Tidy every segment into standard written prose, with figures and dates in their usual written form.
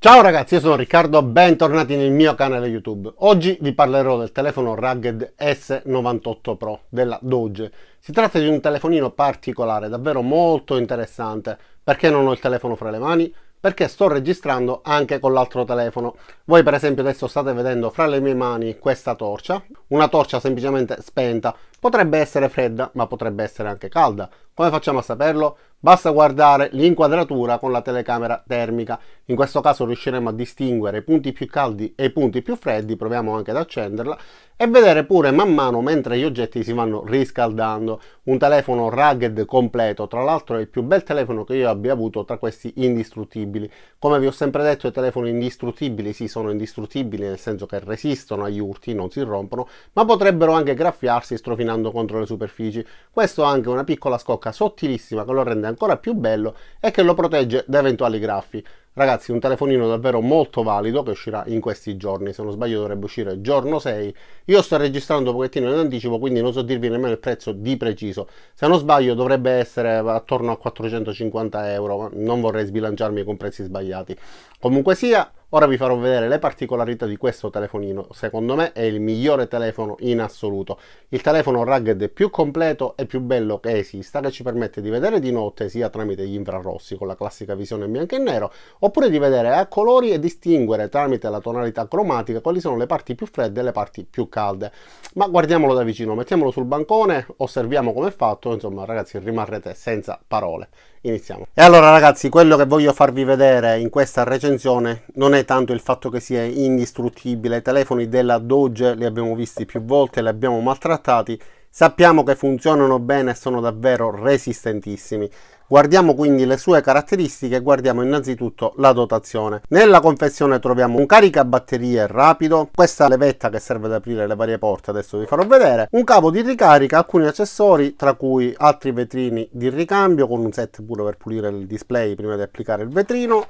Ciao ragazzi, io sono Riccardo, bentornati nel mio canale YouTube. Oggi vi parlerò del telefono Rugged S98 Pro della Doge. Si tratta di un telefonino particolare, davvero molto interessante. Perché non ho il telefono fra le mani? Perché sto registrando anche con l'altro telefono. Voi per esempio adesso state vedendo fra le mie mani questa torcia, una torcia semplicemente spenta. Potrebbe essere fredda, ma potrebbe essere anche calda. Come facciamo a saperlo? Basta guardare l'inquadratura con la telecamera termica. In questo caso riusciremo a distinguere i punti più caldi e i punti più freddi, proviamo anche ad accenderla e vedere pure man mano mentre gli oggetti si vanno riscaldando. Un telefono rugged completo, tra l'altro è il più bel telefono che io abbia avuto tra questi indistruttibili. Come vi ho sempre detto, i telefoni indistruttibili sì, sono indistruttibili nel senso che resistono agli urti, non si rompono, ma potrebbero anche graffiarsi strofinando contro le superfici. Questo ha anche una piccola scocca sottilissima che lo rende ancora più bello e che lo protegge da eventuali graffi. Ragazzi, un telefonino davvero molto valido che uscirà in questi giorni, se non sbaglio dovrebbe uscire giorno 6. Io sto registrando un pochettino in anticipo, quindi non so dirvi nemmeno il prezzo di preciso. Se non sbaglio dovrebbe essere attorno a 450 euro, ma non vorrei sbilanciarmi con prezzi sbagliati. Comunque sia, ora vi farò vedere le particolarità di questo telefonino. Secondo me è il migliore telefono in assoluto. Il telefono rugged più completo e più bello che esista, che ci permette di vedere di notte sia tramite gli infrarossi con la classica visione in bianco e nero, oppure di vedere a colori e distinguere tramite la tonalità cromatica quali sono le parti più fredde e le parti più calde. Ma guardiamolo da vicino, mettiamolo sul bancone, osserviamo come è fatto, insomma ragazzi rimarrete senza parole. Iniziamo. E allora ragazzi, quello che voglio farvi vedere in questa recensione non è tanto il fatto che sia indistruttibile. I telefoni della Doge li abbiamo visti più volte, li abbiamo maltrattati, sappiamo che funzionano bene e sono davvero resistentissimi. Guardiamo quindi le sue caratteristiche e guardiamo innanzitutto la dotazione. Nella confezione troviamo un caricabatterie rapido, questa levetta che serve ad aprire le varie porte, adesso vi farò vedere, un cavo di ricarica, alcuni accessori tra cui altri vetrini di ricambio con un set pure per pulire il display prima di applicare il vetrino.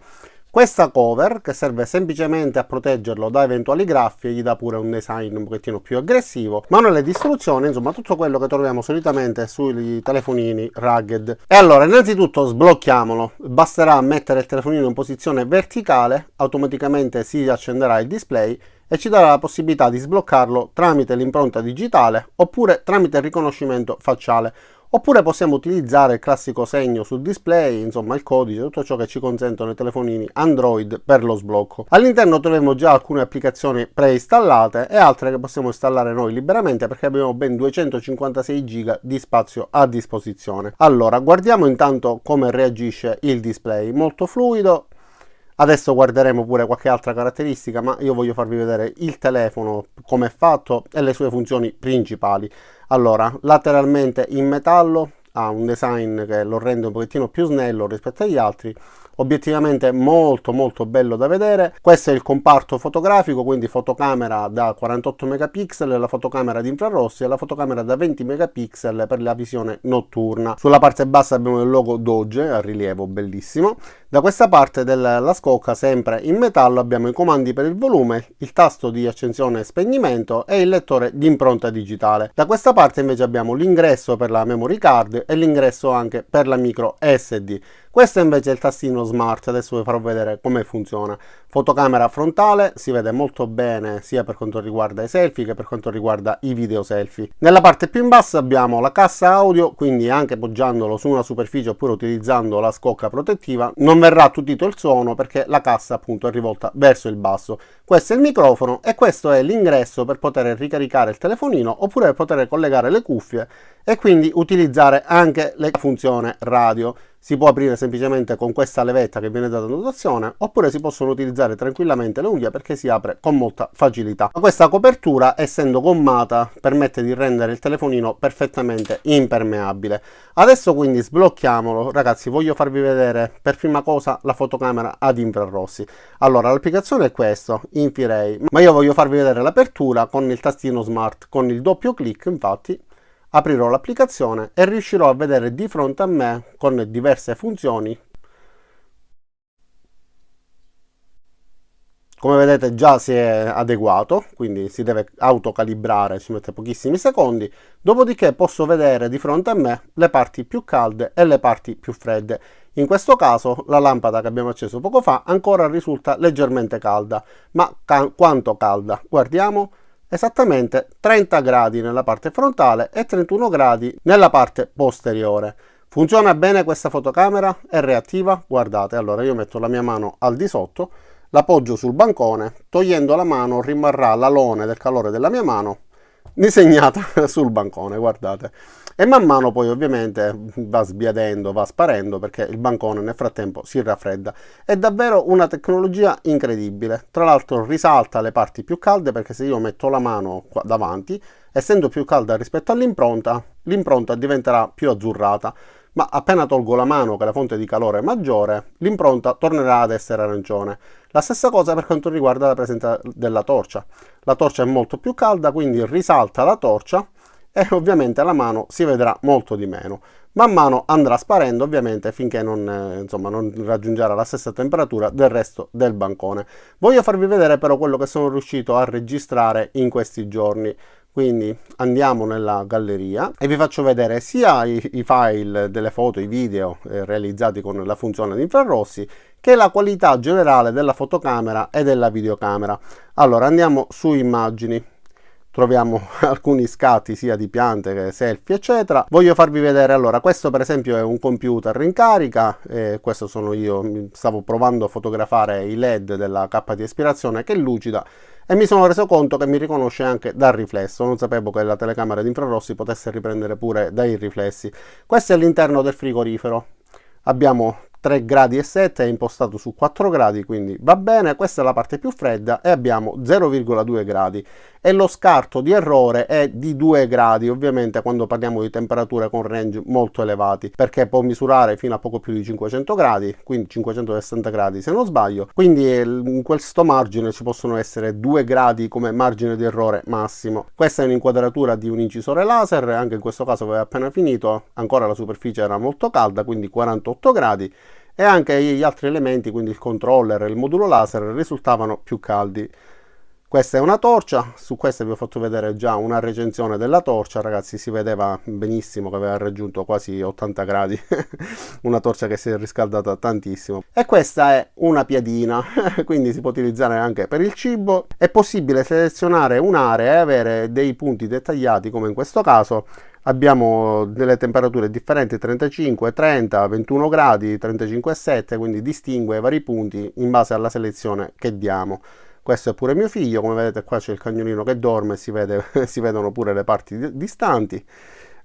Questa cover che serve semplicemente a proteggerlo da eventuali graffi, gli dà pure un design un pochettino più aggressivo, manuale di istruzioni, insomma tutto quello che troviamo solitamente sui telefonini rugged. E allora innanzitutto sblocchiamolo, basterà mettere il telefonino in posizione verticale, automaticamente si accenderà il display e ci darà la possibilità di sbloccarlo tramite l'impronta digitale oppure tramite il riconoscimento facciale. Oppure possiamo utilizzare il classico segno sul display, insomma il codice, tutto ciò che ci consentono i telefonini Android per lo sblocco. All'interno troviamo già alcune applicazioni preinstallate e altre che possiamo installare noi liberamente perché abbiamo ben 256 GB di spazio a disposizione. Allora, guardiamo intanto come reagisce il display, molto fluido. Adesso guarderemo pure qualche altra caratteristica, ma io voglio farvi vedere il telefono come è fatto e le sue funzioni principali. Allora, lateralmente in metallo, ha un design che lo rende un pochettino più snello rispetto agli altri, obiettivamente molto bello da vedere. Questo è il comparto fotografico, quindi fotocamera da 48 megapixel, la fotocamera di infrarossi e la fotocamera da 20 megapixel per la visione notturna. Sulla parte bassa abbiamo il logo Doge a rilievo, bellissimo. Da questa parte della scocca, sempre in metallo, abbiamo i comandi per il volume, il tasto di accensione e spegnimento e il lettore di impronta digitale. Da questa parte invece abbiamo l'ingresso per la memory card e l'ingresso anche per la micro SD. Questo invece è il tastino smart, adesso vi farò vedere come funziona. Fotocamera frontale, si vede molto bene sia per quanto riguarda i selfie che per quanto riguarda i video selfie. Nella parte più in basso abbiamo la cassa audio, quindi anche poggiandolo su una superficie oppure utilizzando la scocca protettiva non verrà attutito il suono perché la cassa appunto è rivolta verso il basso. Questo è il microfono e questo è l'ingresso per poter ricaricare il telefonino oppure per poter collegare le cuffie e quindi utilizzare anche la funzione radio. Si può aprire semplicemente con questa levetta che viene data in dotazione oppure si possono utilizzare tranquillamente le unghie perché si apre con molta facilità. Questa copertura, essendo gommata, permette di rendere il telefonino perfettamente impermeabile. Adesso quindi sblocchiamolo. Ragazzi, voglio farvi vedere per prima cosa la fotocamera ad infrarossi. Allora, l'applicazione è questo, Infirei, ma io voglio farvi vedere l'apertura con il tastino smart. Con il doppio clic infatti aprirò l'applicazione e riuscirò a vedere di fronte a me con diverse funzioni. Come vedete già si è adeguato, quindi si deve autocalibrare, ci mette pochissimi secondi, dopodiché posso vedere di fronte a me le parti più calde e le parti più fredde. In questo caso la lampada che abbiamo acceso poco fa ancora risulta leggermente calda, ma quanto calda? Guardiamo, esattamente 30 gradi nella parte frontale e 31 gradi nella parte posteriore. Funziona bene questa fotocamera? È reattiva? Guardate, allora io metto la mia mano al di sotto, la poggio sul bancone, togliendo la mano rimarrà l'alone del calore della mia mano disegnata sul bancone, guardate. E man mano poi ovviamente va sbiadendo, va sparendo perché il bancone nel frattempo si raffredda. È davvero una tecnologia incredibile. Tra l'altro risalta le parti più calde perché se io metto la mano qua davanti, essendo più calda rispetto all'impronta, l'impronta diventerà più azzurrata. Ma appena tolgo la mano, che è la fonte di calore è maggiore, l'impronta tornerà ad essere arancione. La stessa cosa per quanto riguarda la presenza della torcia. La torcia è molto più calda, quindi risalta la torcia e ovviamente la mano si vedrà molto di meno. Man mano andrà sparendo ovviamente finché non raggiungerà la stessa temperatura del resto del bancone. Voglio farvi vedere però quello che sono riuscito a registrare in questi giorni. Quindi andiamo nella galleria e vi faccio vedere sia i file delle foto, i video realizzati con la funzione di infrarossi, che la qualità generale della fotocamera e della videocamera. Allora andiamo su immagini, troviamo alcuni scatti sia di piante che selfie eccetera. Voglio farvi vedere, allora questo per esempio è un computer in carica, questo sono io, stavo provando a fotografare i LED della cappa di aspirazione che è lucida e mi sono reso conto che mi riconosce anche dal riflesso. Non sapevo che la telecamera di infrarossi potesse riprendere pure dai riflessi. Questo è l'interno del frigorifero, abbiamo 3 gradi e 7, è impostato su 4 gradi, quindi va bene. Questa è la parte più fredda e abbiamo 0,2 gradi e lo scarto di errore è di 2 gradi, ovviamente quando parliamo di temperature con range molto elevati, perché può misurare fino a poco più di 500 gradi, quindi 560 gradi se non sbaglio, quindi in questo margine ci possono essere 2 gradi come margine di errore massimo. Questa è un'inquadratura di un incisore laser, anche in questo caso aveva appena finito, ancora la superficie era molto calda, quindi 48 gradi, e anche gli altri elementi, quindi il controller e il modulo laser, risultavano più caldi. Questa è una torcia, su questa vi ho fatto vedere già una recensione della torcia, ragazzi, si vedeva benissimo che aveva raggiunto quasi 80 gradi, una torcia che si è riscaldata tantissimo. E questa è una piadina, quindi si può utilizzare anche per il cibo. È possibile selezionare un'area e avere dei punti dettagliati, come in questo caso. Abbiamo delle temperature differenti, 35, 30, 21 gradi, 35,7, quindi distingue i vari punti in base alla selezione che diamo. Questo è pure mio figlio, come vedete qua c'è il cagnolino che dorme, si vedono pure le parti distanti.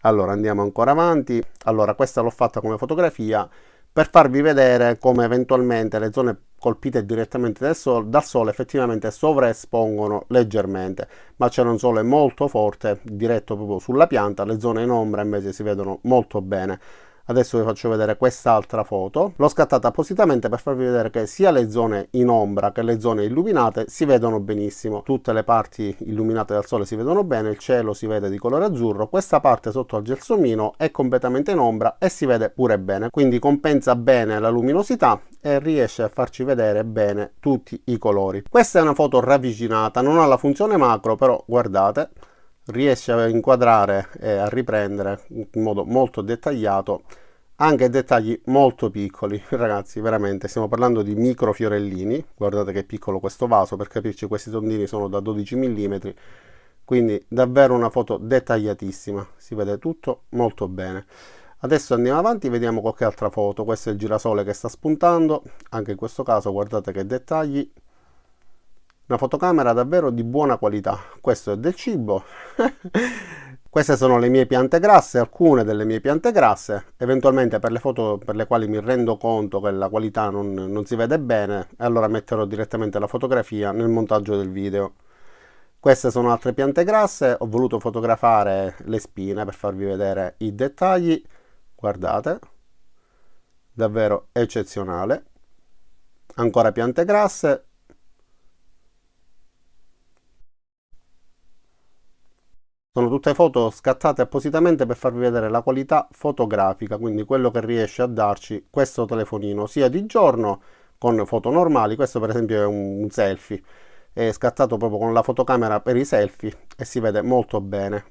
Allora andiamo ancora avanti. Allora questa l'ho fatta come fotografia per farvi vedere come eventualmente le zone colpite direttamente dal sole effettivamente sovraespongono leggermente, ma c'era un sole molto forte diretto proprio sulla pianta, le zone in ombra invece si vedono molto bene. Adesso vi faccio vedere quest'altra foto, l'ho scattata appositamente per farvi vedere che sia le zone in ombra che le zone illuminate si vedono benissimo. Tutte le parti illuminate dal sole si vedono bene, il cielo si vede di colore azzurro, questa parte sotto al gelsomino è completamente in ombra e si vede pure bene, quindi compensa bene la luminosità e riesce a farci vedere bene tutti i colori. Questa è una foto ravvicinata, non ha la funzione macro, però guardate, riesce a inquadrare e a riprendere in modo molto dettagliato anche dettagli molto piccoli. Ragazzi, veramente stiamo parlando di micro fiorellini. Guardate che piccolo questo vaso, per capirci questi tondini sono da 12 mm, quindi davvero una foto dettagliatissima, si vede tutto molto bene. Adesso andiamo avanti, vediamo qualche altra foto. Questo è il girasole che sta spuntando, anche in questo caso guardate che dettagli. Una fotocamera davvero di buona qualità. Questo è del cibo. Queste sono le mie piante grasse, alcune delle mie piante grasse. Eventualmente per le foto per le quali mi rendo conto che la qualità non si vede bene, allora metterò direttamente la fotografia nel montaggio del video. Queste sono altre piante grasse, ho voluto fotografare le spine per farvi vedere i dettagli. Guardate, davvero eccezionale. Ancora piante grasse. Sono tutte foto scattate appositamente per farvi vedere la qualità fotografica, quindi quello che riesce a darci questo telefonino, sia di giorno con foto normali. Questo per esempio è un selfie, è scattato proprio con la fotocamera per i selfie e si vede molto bene.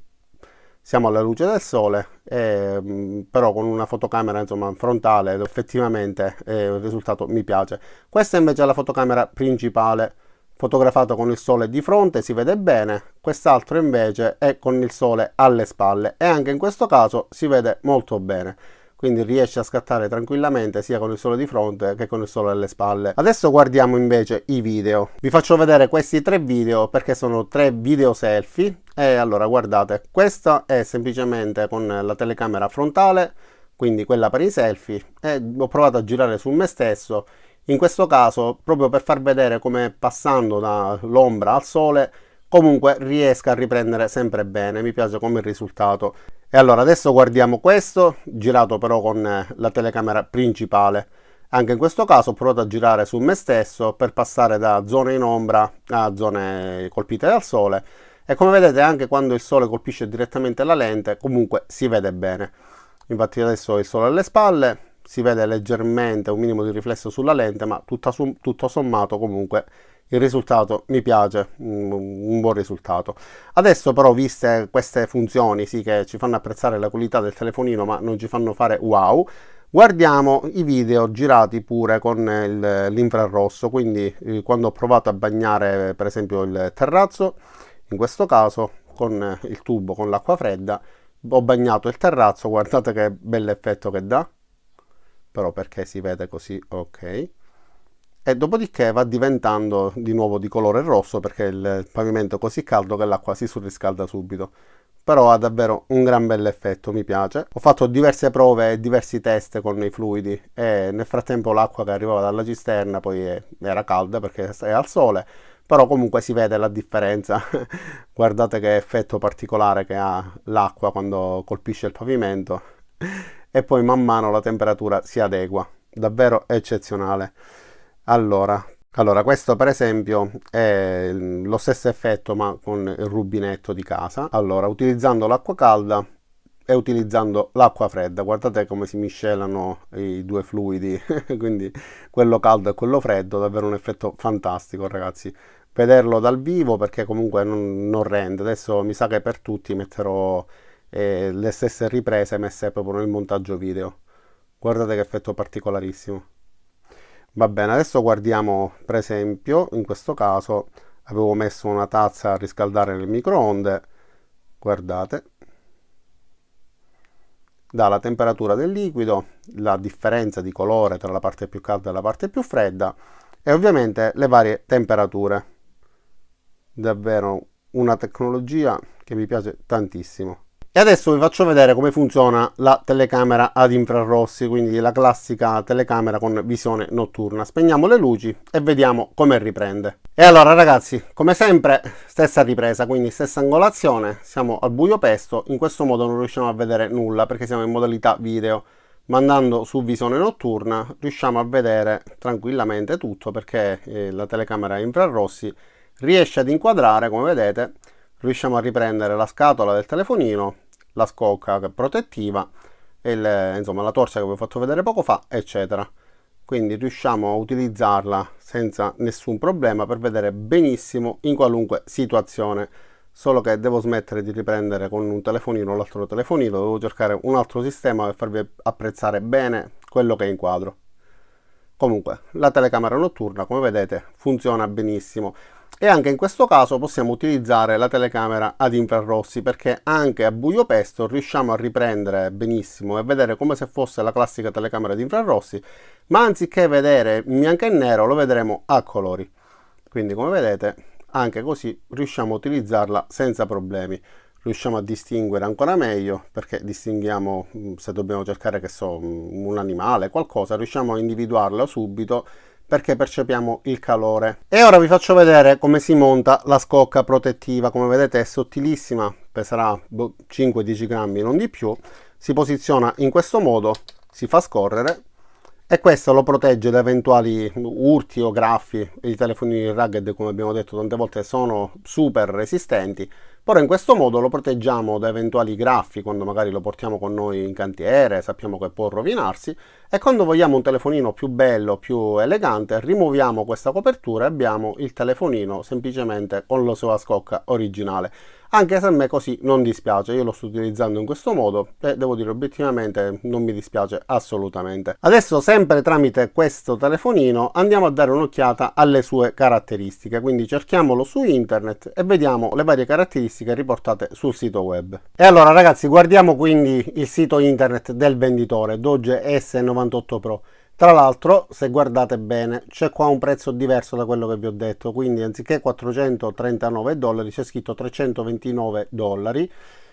siamo alla luce del sole, però con una fotocamera insomma frontale effettivamente il risultato mi piace. Questa invece è la fotocamera principale, fotografato con il sole di fronte, si vede bene. Quest'altro invece è con il sole alle spalle e anche in questo caso si vede molto bene, quindi riesce a scattare tranquillamente sia con il sole di fronte che con il sole alle spalle. Adesso guardiamo invece i video. Vi faccio vedere questi 3 video perché sono 3 video selfie. E allora guardate, questa è semplicemente con la telecamera frontale, quindi quella per i selfie, e ho provato a girare su me stesso. In questo caso, proprio per far vedere come passando dall'ombra al sole, comunque riesca a riprendere sempre bene, mi piace come risultato. E allora adesso guardiamo questo, girato però con la telecamera principale. Anche in questo caso ho provato a girare su me stesso per passare da zone in ombra a zone colpite dal sole. E come vedete anche quando il sole colpisce direttamente la lente, comunque si vede bene. Infatti adesso ho il sole alle spalle, si vede leggermente un minimo di riflesso sulla lente, ma tutto sommato comunque il risultato mi piace, un buon risultato. Adesso però, viste queste funzioni, sì, che ci fanno apprezzare la qualità del telefonino ma non ci fanno fare wow, guardiamo i video girati pure con l'infrarosso, quindi quando ho provato a bagnare per esempio il terrazzo, in questo caso con il tubo con l'acqua fredda ho bagnato il terrazzo, guardate che bell'effetto che dà, però perché si vede così, ok, e dopodiché va diventando di nuovo di colore rosso perché il pavimento è così caldo che l'acqua si surriscalda subito. Però ha davvero un gran bell'effetto, mi piace. Ho fatto diverse prove e diversi test con i fluidi e nel frattempo l'acqua che arrivava dalla cisterna poi era calda perché è al sole, però comunque si vede la differenza. Guardate che effetto particolare che ha l'acqua quando colpisce il pavimento e poi man mano la temperatura si adegua, davvero eccezionale. Allora, questo per esempio è lo stesso effetto ma con il rubinetto di casa. Allora, utilizzando l'acqua calda e utilizzando l'acqua fredda, guardate come si miscelano i due fluidi, quindi quello caldo e quello freddo, davvero un effetto fantastico, ragazzi. Vederlo dal vivo perché comunque non rende. Adesso mi sa che per tutti metterò le stesse riprese messe proprio nel montaggio video. Guardate che effetto particolarissimo. Va bene, adesso guardiamo per esempio, in questo caso avevo messo una tazza a riscaldare nel microonde, guardate, dalla temperatura del liquido, la differenza di colore tra la parte più calda e la parte più fredda e ovviamente le varie temperature. Davvero una tecnologia che mi piace tantissimo. E adesso vi faccio vedere come funziona la telecamera ad infrarossi, quindi la classica telecamera con visione notturna. Spegniamo le luci e vediamo come riprende. E allora ragazzi, come sempre stessa ripresa, quindi stessa angolazione, siamo al buio pesto, in questo modo non riusciamo a vedere nulla perché siamo in modalità video, ma andando su visione notturna riusciamo a vedere tranquillamente tutto perché la telecamera a infrarossi riesce ad inquadrare, come vedete, riusciamo a riprendere la scatola del telefonino, la scocca protettiva e insomma la torcia che vi ho fatto vedere poco fa, eccetera. Quindi riusciamo a utilizzarla senza nessun problema per vedere benissimo in qualunque situazione. Solo che devo smettere di riprendere con un telefonino l'altro telefonino, devo cercare un altro sistema per farvi apprezzare bene quello che inquadro. Comunque la telecamera notturna, come vedete, funziona benissimo. E anche in questo caso possiamo utilizzare la telecamera ad infrarossi perché anche a buio pesto riusciamo a riprendere benissimo e vedere come se fosse la classica telecamera ad infrarossi, ma anziché vedere in bianco e nero lo vedremo a colori. Quindi come vedete anche così riusciamo a utilizzarla senza problemi. Riusciamo a distinguere ancora meglio perché distinguiamo, se dobbiamo cercare che so, un animale, qualcosa, riusciamo a individuarla subito perché percepiamo il calore. E ora vi faccio vedere come si monta la scocca protettiva. Come vedete è sottilissima, peserà 5-10 grammi, non di più. Si posiziona in questo modo, si fa scorrere e questo lo protegge da eventuali urti o graffi. I telefonini rugged, come abbiamo detto tante volte, sono super resistenti, Però in questo modo lo proteggiamo da eventuali graffi quando magari lo portiamo con noi in cantiere, sappiamo che può rovinarsi, e quando vogliamo un telefonino più bello, più elegante, rimuoviamo questa copertura e abbiamo il telefonino semplicemente con la sua scocca originale. Anche se a me così non dispiace, io lo sto utilizzando in questo modo e devo dire obiettivamente non mi dispiace assolutamente. Adesso sempre tramite questo telefonino andiamo a dare un'occhiata alle sue caratteristiche, quindi cerchiamolo su internet e vediamo le varie caratteristiche riportate sul sito web. E allora ragazzi, guardiamo quindi il sito internet del venditore Doge S98 Pro. Tra l'altro, se guardate bene, c'è qua un prezzo diverso da quello che vi ho detto, quindi anziché 439 dollari c'è scritto 329 dollari.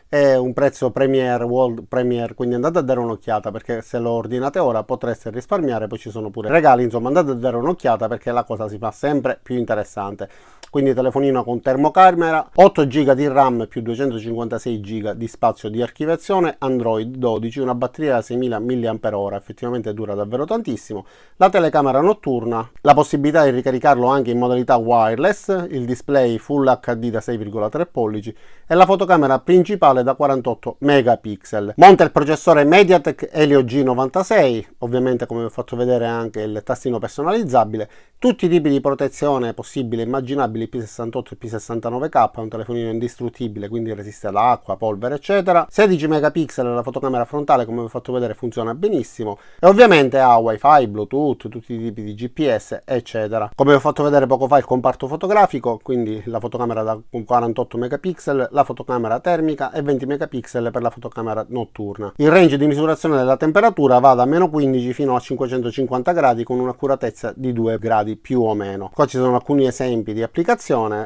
È un prezzo Premier, World Premier, quindi andate a dare un'occhiata perché se lo ordinate ora potreste risparmiare, poi ci sono pure regali, insomma andate a dare un'occhiata perché la cosa si fa sempre più interessante. Quindi telefonino con termocamera, 8 GB di RAM più 256 GB di spazio di archiviazione, Android 12, una batteria da 6000 mAh, effettivamente dura davvero tantissimo, la telecamera notturna, la possibilità di ricaricarlo anche in modalità wireless, il display Full HD da 6,3 pollici e la fotocamera principale da 48 megapixel. Monta il processore MediaTek Helio G96, ovviamente come vi ho fatto vedere anche il tastino personalizzabile, tutti i tipi di protezione possibili e immaginabili P68 e P69K, un telefonino indistruttibile, quindi resiste ad acqua, polvere eccetera, 16 megapixel la fotocamera frontale, come vi ho fatto vedere funziona benissimo e ovviamente ha wifi, bluetooth, tutti i tipi di GPS eccetera. Come vi ho fatto vedere poco fa il comparto fotografico, quindi la fotocamera da 48 megapixel, la fotocamera termica e 20 megapixel per la fotocamera notturna. Il range di misurazione della temperatura va da meno 15 fino a 550 gradi con un'accuratezza di 2 gradi più o meno. Qua ci sono alcuni esempi di applicazione,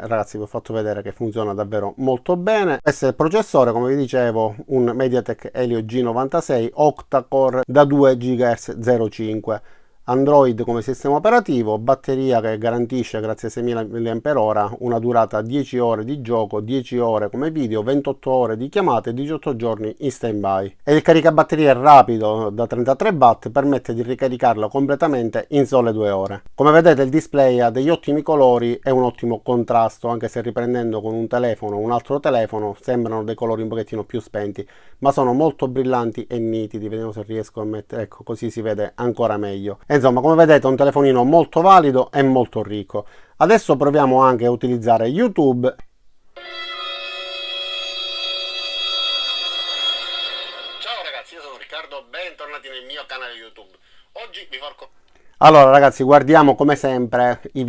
ragazzi vi ho fatto vedere che funziona davvero molto bene. Questo è il processore, come vi dicevo, un MediaTek Helio G96 octa-core da 2 GHz 05. Android come sistema operativo, batteria che garantisce grazie a 6000 mAh una durata 10 ore di gioco, 10 ore come video, 28 ore di chiamate e 18 giorni in stand-by. E il caricabatteria è rapido da 33 watt, permette di ricaricarlo completamente in sole 2 ore. Come vedete il display ha degli ottimi colori e un ottimo contrasto, anche se riprendendo con un telefono un altro telefono sembrano dei colori un pochettino più spenti, ma sono molto brillanti e nitidi. Vediamo se riesco a mettere, ecco, così si vede ancora meglio. Insomma, come vedete è un telefonino molto valido e molto ricco. Adesso proviamo anche a utilizzare YouTube. Ciao ragazzi, io sono Riccardo, bentornati nel mio canale YouTube. Oggi vi porto... Allora ragazzi, guardiamo come sempre un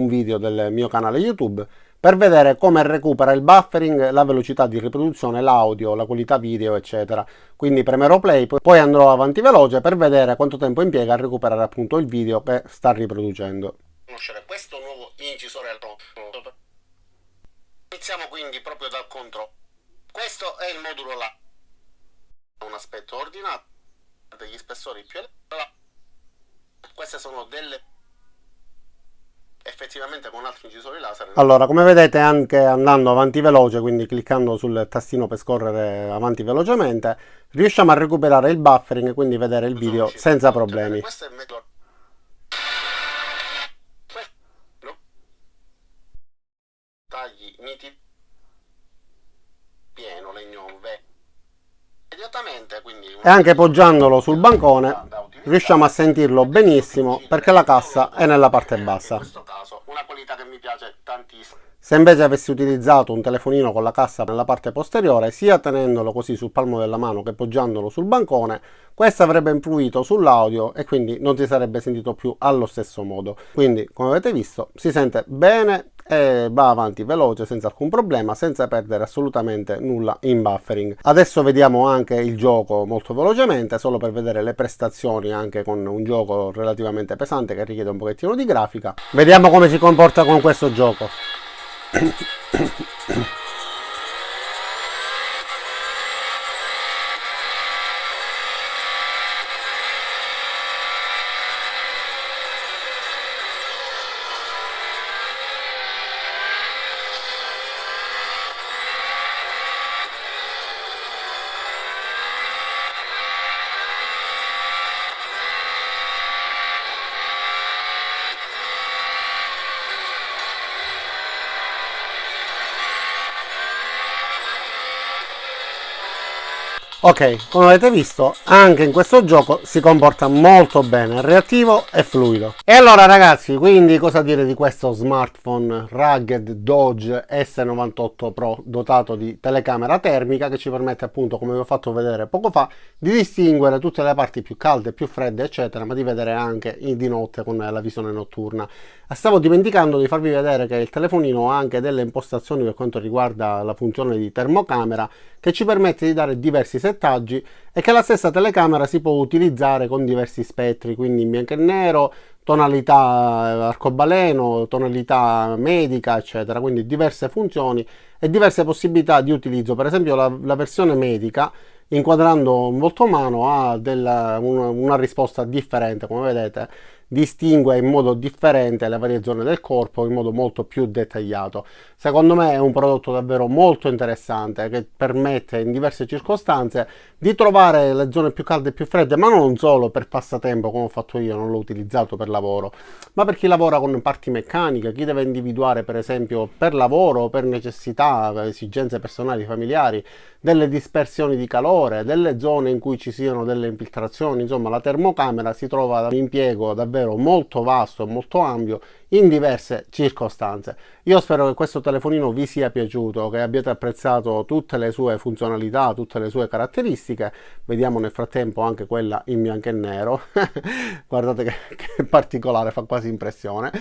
video del mio canale YouTube per vedere come recupera il buffering, la velocità di riproduzione, l'audio, la qualità video eccetera. Quindi premerò play, poi andrò avanti veloce per vedere quanto tempo impiega a recuperare appunto il video che sta riproducendo. Conoscere questo nuovo incisore al pronto. Iniziamo quindi proprio dal controllo. Questo è il modulo là, un aspetto ordinato, degli spessori più elevati. Queste sono delle effettivamente con altri incisori laser. Allora, come vedete, anche andando avanti veloce, quindi cliccando sul tastino per scorrere avanti velocemente, riusciamo a recuperare il buffering e quindi vedere il video senza problemi. Questo è il metodo. Tagli nitidi, pieno legno immediatamente, quindi e anche poggiandolo sul bancone riusciamo a sentirlo benissimo perché la cassa è nella parte bassa. In questo caso una qualità che mi piace tantissimo. Se invece avessi utilizzato un telefonino con la cassa nella parte posteriore, sia tenendolo così sul palmo della mano che poggiandolo sul bancone, questo avrebbe influito sull'audio e quindi non si sarebbe sentito più allo stesso modo. Quindi, come avete visto, si sente bene e va avanti veloce senza alcun problema, senza perdere assolutamente nulla in buffering. Adesso vediamo anche il gioco molto velocemente, solo per vedere le prestazioni anche con un gioco relativamente pesante che richiede un pochettino di grafica. Vediamo come si comporta con questo gioco. Ok, come avete visto, anche in questo gioco si comporta molto bene, è reattivo e fluido. E allora ragazzi, quindi cosa dire di questo smartphone Rugged Doge S98 Pro dotato di telecamera termica che ci permette appunto, come vi ho fatto vedere poco fa, di distinguere tutte le parti più calde, più fredde, eccetera, ma di vedere anche di notte con la visione notturna. Stavo dimenticando di farvi vedere che il telefonino ha anche delle impostazioni per quanto riguarda la funzione di termocamera che ci permette di dare diversi settaggi e che la stessa telecamera si può utilizzare con diversi spettri, quindi in bianco e nero, tonalità arcobaleno, tonalità medica, eccetera, quindi diverse funzioni e diverse possibilità di utilizzo. Per esempio la versione medica, inquadrando un volto umano, ha una risposta differente, come vedete distingue in modo differente le varie zone del corpo in modo molto più dettagliato. Secondo me è un prodotto davvero molto interessante che permette in diverse circostanze di trovare le zone più calde e più fredde, ma non solo per passatempo come ho fatto io, non l'ho utilizzato per lavoro, ma per chi lavora con parti meccaniche, chi deve individuare per esempio per lavoro, per necessità, esigenze personali, familiari, delle dispersioni di calore, delle zone in cui ci siano delle infiltrazioni, insomma la termocamera si trova da impiego davvero molto vasto e molto ampio in diverse circostanze. Io spero che questo telefonino vi sia piaciuto, che abbiate apprezzato tutte le sue funzionalità, tutte le sue caratteristiche. Vediamo nel frattempo anche quella in bianco e nero. Guardate che particolare, fa quasi impressione.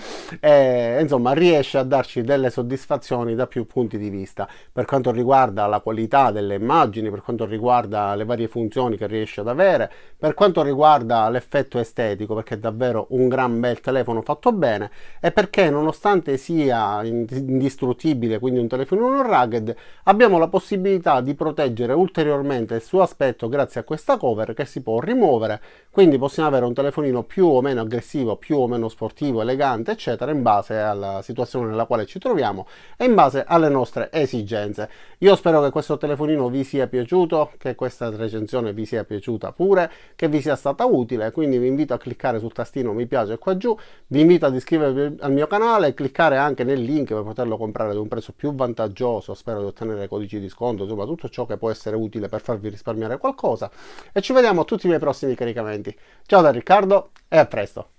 Insomma, riesce a darci delle soddisfazioni da più punti di vista, per quanto riguarda la qualità delle immagini, per quanto riguarda le varie funzioni che riesce ad avere, per quanto riguarda l'effetto estetico, perché è davvero un gran bel telefono fatto bene, e perché nonostante sia indistruttibile, quindi un telefono rugged, abbiamo la possibilità di proteggere ulteriormente il suo aspetto grazie a questa cover che si può rimuovere, quindi possiamo avere un telefonino più o meno aggressivo, più o meno sportivo, elegante, eccetera, in base alla situazione nella quale ci troviamo e in base alle nostre esigenze. Io spero che questo telefonino vi sia piaciuto, che questa recensione vi sia piaciuta pure, che vi sia stata utile, quindi vi invito a cliccare sul tastino mi piace qua giù, vi invito ad iscrivervi al mio canale e cliccare anche nel link per poterlo comprare ad un prezzo più vantaggioso, spero di ottenere codici di sconto, insomma tutto ciò che può essere utile per farvi risparmiare qualcosa, e ci vediamo a tutti i miei prossimi caricamenti. Ciao da Riccardo e a presto!